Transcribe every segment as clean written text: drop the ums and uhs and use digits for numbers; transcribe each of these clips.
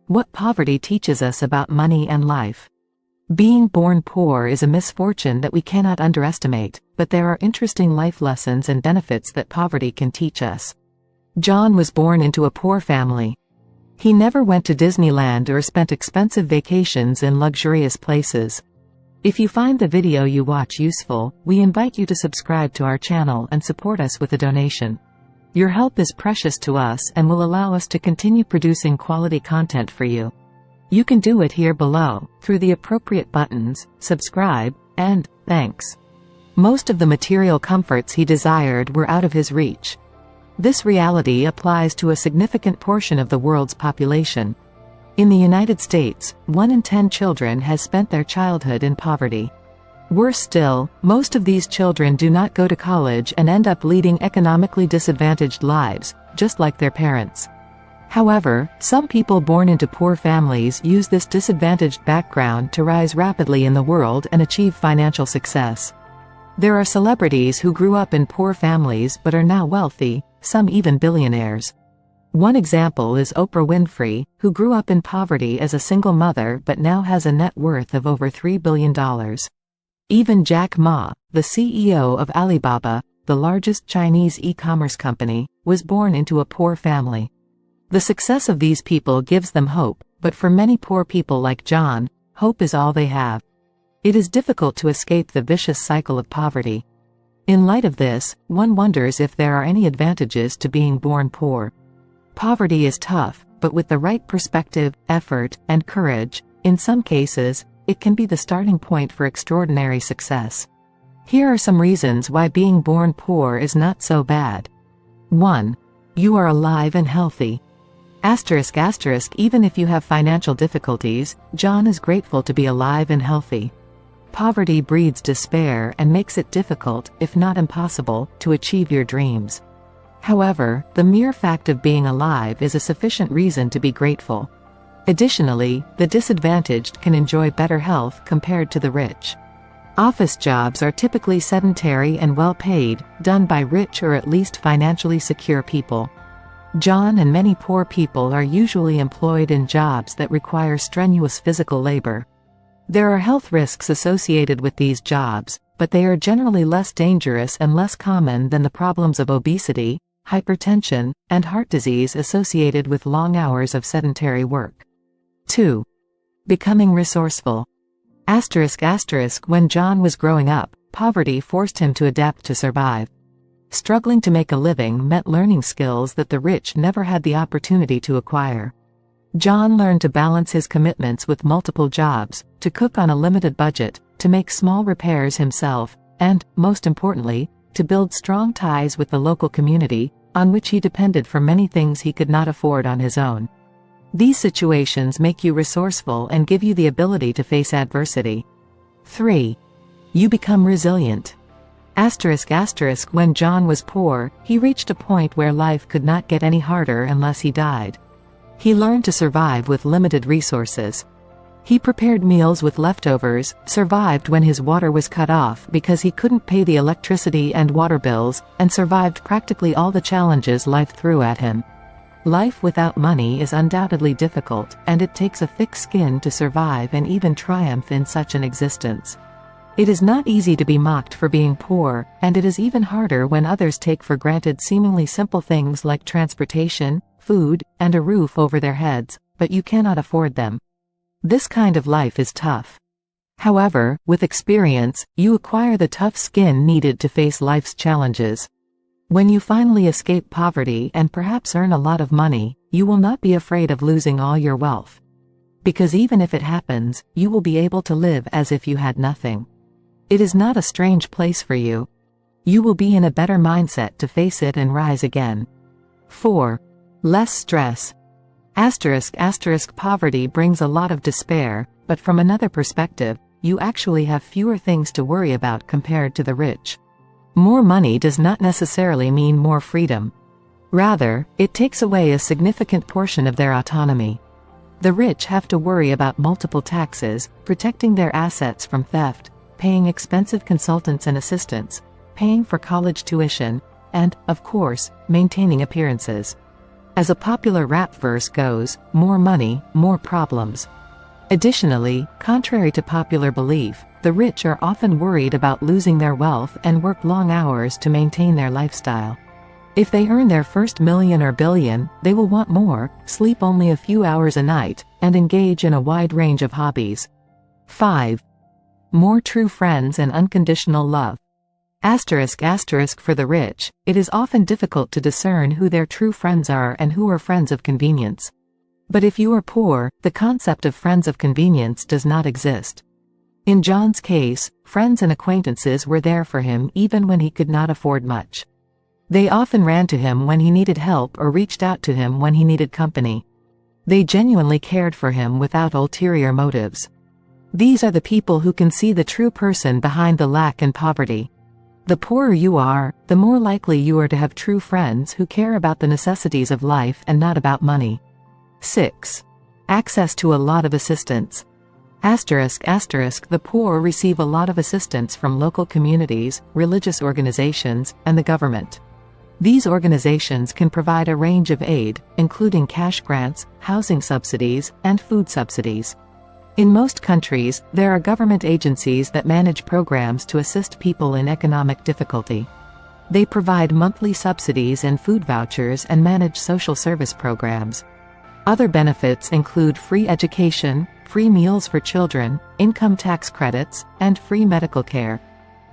What poverty teaches us about money and life. Being born poor is a misfortune that we cannot underestimate, but there are interesting life lessons and benefits that poverty can teach us. John was born into a poor family. He never went to Disneyland or spent expensive vacations in luxurious places. If you find the video you watch useful, we invite you to subscribe to our channel and support us with a donation. Your help is precious to us and will allow us to continue producing quality content for you. You can do it here below, through the appropriate buttons, subscribe, and thanks. Most of the material comforts he desired were out of his reach. This reality applies to a significant portion of the world's population. In the United States, 1 in 10 children has spent their childhood in poverty. Worse still, most of these children do not go to college and end up leading economically disadvantaged lives, just like their parents. However, some people born into poor families use this disadvantaged background to rise rapidly in the world and achieve financial success. There are celebrities who grew up in poor families but are now wealthy, some even billionaires. One example is Oprah Winfrey, who grew up in poverty as a single mother but now has a net worth of over $3 billion. Even Jack Ma, the CEO of Alibaba, the largest Chinese e-commerce company, was born into a poor family. The success of these people gives them hope, but for many poor people like John, hope is all they have. It is difficult to escape the vicious cycle of poverty. In light of this, one wonders if there are any advantages to being born poor. Poverty is tough, but with the right perspective, effort, and courage, in some cases, it can be the starting point for extraordinary success. Here are some reasons why being born poor is not so bad. 1. You are alive and healthy. Even if you have financial difficulties, John is grateful to be alive and healthy. Poverty breeds despair and makes it difficult, if not impossible, to achieve your dreams. However, the mere fact of being alive is a sufficient reason to be grateful. Additionally, the disadvantaged can enjoy better health compared to the rich. Office jobs are typically sedentary and well-paid, done by rich or at least financially secure people. John and many poor people are usually employed in jobs that require strenuous physical labor. There are health risks associated with these jobs, but they are generally less dangerous and less common than the problems of obesity, hypertension, and heart disease associated with long hours of sedentary work. 2. Becoming resourceful. When John was growing up, poverty forced him to adapt to survive. Struggling to make a living meant learning skills that the rich never had the opportunity to acquire. John learned to balance his commitments with multiple jobs, to cook on a limited budget, to make small repairs himself, and, most importantly, to build strong ties with the local community, on which he depended for many things he could not afford on his own. These situations make you resourceful and give you the ability to face adversity. 3. You become resilient. When John was poor, he reached a point where life could not get any harder unless he died. He learned to survive with limited resources. He prepared meals with leftovers, survived when his water was cut off because he couldn't pay the electricity and water bills, and survived practically all the challenges life threw at him. Life without money is undoubtedly difficult, and it takes a thick skin to survive and even triumph in such an existence. It is not easy to be mocked for being poor, and it is even harder when others take for granted seemingly simple things like transportation, food, and a roof over their heads, but you cannot afford them. This kind of life is tough. However, with experience, you acquire the tough skin needed to face life's challenges. When you finally escape poverty and perhaps earn a lot of money, you will not be afraid of losing all your wealth. Because even if it happens, you will be able to live as if you had nothing. It is not a strange place for you. You will be in a better mindset to face it and rise again. 4. Less stress. Poverty brings a lot of despair, but from another perspective, you actually have fewer things to worry about compared to the rich. More money does not necessarily mean more freedom. Rather, it takes away a significant portion of their autonomy. The rich have to worry about multiple taxes, protecting their assets from theft, paying expensive consultants and assistants, paying for college tuition, and, of course, maintaining appearances. As a popular rap verse goes, more money, more problems. Additionally, contrary to popular belief, the rich are often worried about losing their wealth and work long hours to maintain their lifestyle. If they earn their first million or billion, they will want more, sleep only a few hours a night, and engage in a wide range of hobbies. 5. More true friends and unconditional love. For the rich, it is often difficult to discern who their true friends are and who are friends of convenience. But if you are poor, the concept of friends of convenience does not exist. In John's case, friends and acquaintances were there for him even when he could not afford much. They often ran to him when he needed help or reached out to him when he needed company. They genuinely cared for him without ulterior motives. These are the people who can see the true person behind the lack and poverty. The poorer you are, the more likely you are to have true friends who care about the necessities of life and not about money. 6. Access to a lot of assistance. The poor receive a lot of assistance from local communities, religious organizations, and the government. These organizations can provide a range of aid, including cash grants, housing subsidies, and food subsidies. In most countries, there are government agencies that manage programs to assist people in economic difficulty. They provide monthly subsidies and food vouchers and manage social service programs. Other benefits include free education, free meals for children, income tax credits, and free medical care.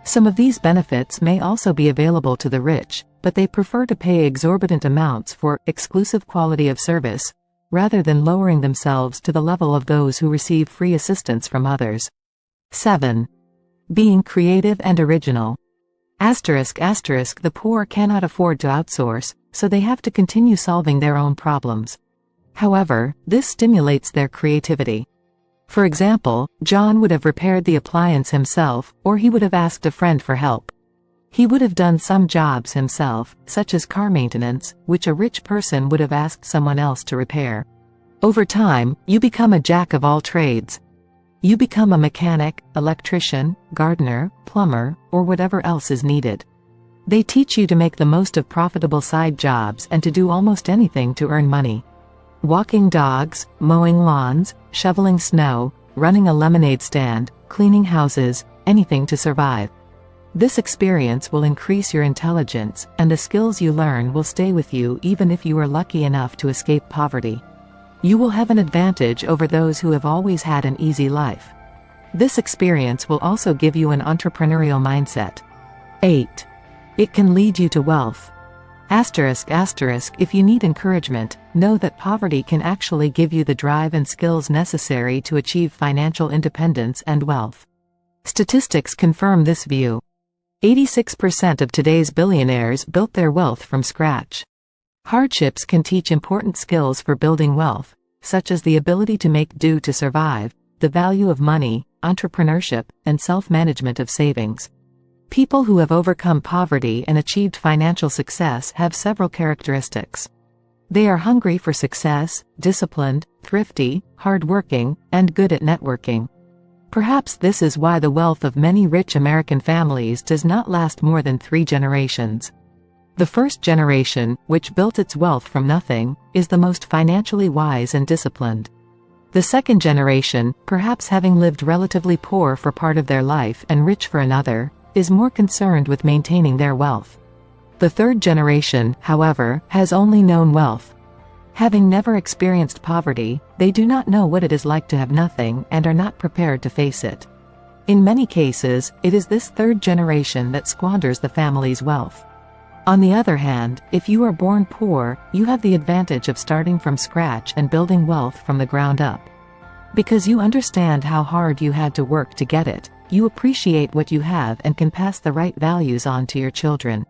Some of these benefits may also be available to the rich, but they prefer to pay exorbitant amounts for exclusive quality of service, rather than lowering themselves to the level of those who receive free assistance from others. 7. Being creative and original. The poor cannot afford to outsource, so they have to continue solving their own problems. However, this stimulates their creativity. For example, John would have repaired the appliance himself, or he would have asked a friend for help. He would have done some jobs himself, such as car maintenance, which a rich person would have asked someone else to repair. Over time, you become a jack of all trades. You become a mechanic, electrician, gardener, plumber, or whatever else is needed. They teach you to make the most of profitable side jobs and to do almost anything to earn money. Walking dogs, mowing lawns, shoveling snow, running a lemonade stand, cleaning houses, anything to survive. This experience will increase your intelligence, and the skills you learn will stay with you even if you are lucky enough to escape poverty. You will have an advantage over those who have always had an easy life. This experience will also give you an entrepreneurial mindset. 8. It can lead you to wealth. If you need encouragement, know that poverty can actually give you the drive and skills necessary to achieve financial independence and wealth. Statistics confirm this view. 86% of today's billionaires built their wealth from scratch. Hardships can teach important skills for building wealth, such as the ability to make do to survive, the value of money, entrepreneurship, and self-management of savings. People who have overcome poverty and achieved financial success have several characteristics. They are hungry for success, disciplined, thrifty, hardworking, and good at networking. Perhaps this is why the wealth of many rich American families does not last more than 3 generations. The first generation, which built its wealth from nothing, is the most financially wise and disciplined. The second generation, perhaps having lived relatively poor for part of their life and rich for another, is more concerned with maintaining their wealth. The third generation, however, has only known wealth. Having never experienced poverty, they do not know what it is like to have nothing and are not prepared to face it. In many cases, it is this third generation that squanders the family's wealth. On the other hand, if you are born poor, you have the advantage of starting from scratch and building wealth from the ground up. Because you understand how hard you had to work to get it, you appreciate what you have and can pass the right values on to your children.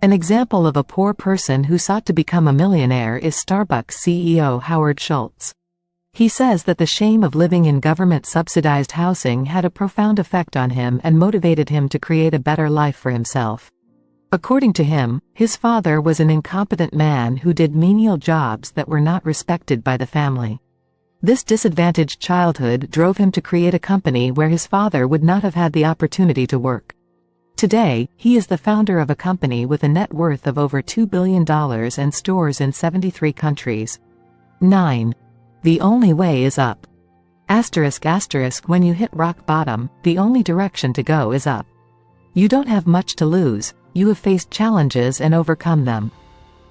An example of a poor person who sought to become a millionaire is Starbucks CEO Howard Schultz. He says that the shame of living in government-subsidized housing had a profound effect on him and motivated him to create a better life for himself. According to him, his father was an incompetent man who did menial jobs that were not respected by the family. This disadvantaged childhood drove him to create a company where his father would not have had the opportunity to work. Today, he is the founder of a company with a net worth of over $2 billion and stores in 73 countries. 9. The only way is up. When you hit rock bottom, the only direction to go is up. You don't have much to lose, you have faced challenges and overcome them.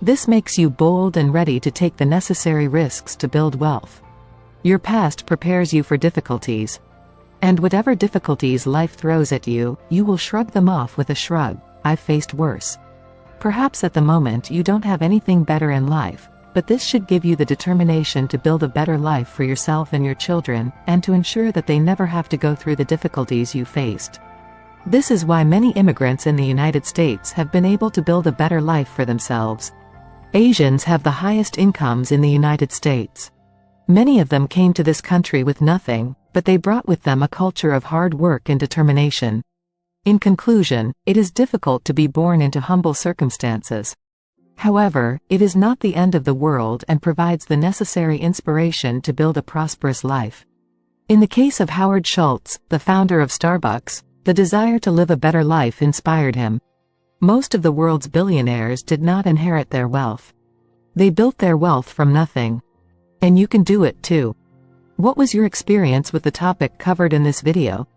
This makes you bold and ready to take the necessary risks to build wealth. Your past prepares you for difficulties. And whatever difficulties life throws at you, you will shrug them off with a shrug. I've faced worse. Perhaps at the moment you don't have anything better in life, but this should give you the determination to build a better life for yourself and your children, and to ensure that they never have to go through the difficulties you faced. This is why many immigrants in the United States have been able to build a better life for themselves. Asians have the highest incomes in the United States. Many of them came to this country with nothing, but they brought with them a culture of hard work and determination. In conclusion, it is difficult to be born into humble circumstances. However, it is not the end of the world and provides the necessary inspiration to build a prosperous life. In the case of Howard Schultz, the founder of Starbucks, the desire to live a better life inspired him. Most of the world's billionaires did not inherit their wealth. They built their wealth from nothing. And you can do it too. What was your experience with the topic covered in this video?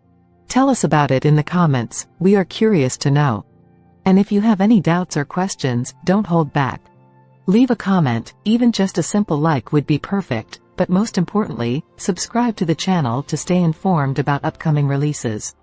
Tell us about it in the comments, we are curious to know. And if you have any doubts or questions, don't hold back. Leave a comment, even just a simple like would be perfect, but most importantly, subscribe to the channel to stay informed about upcoming releases.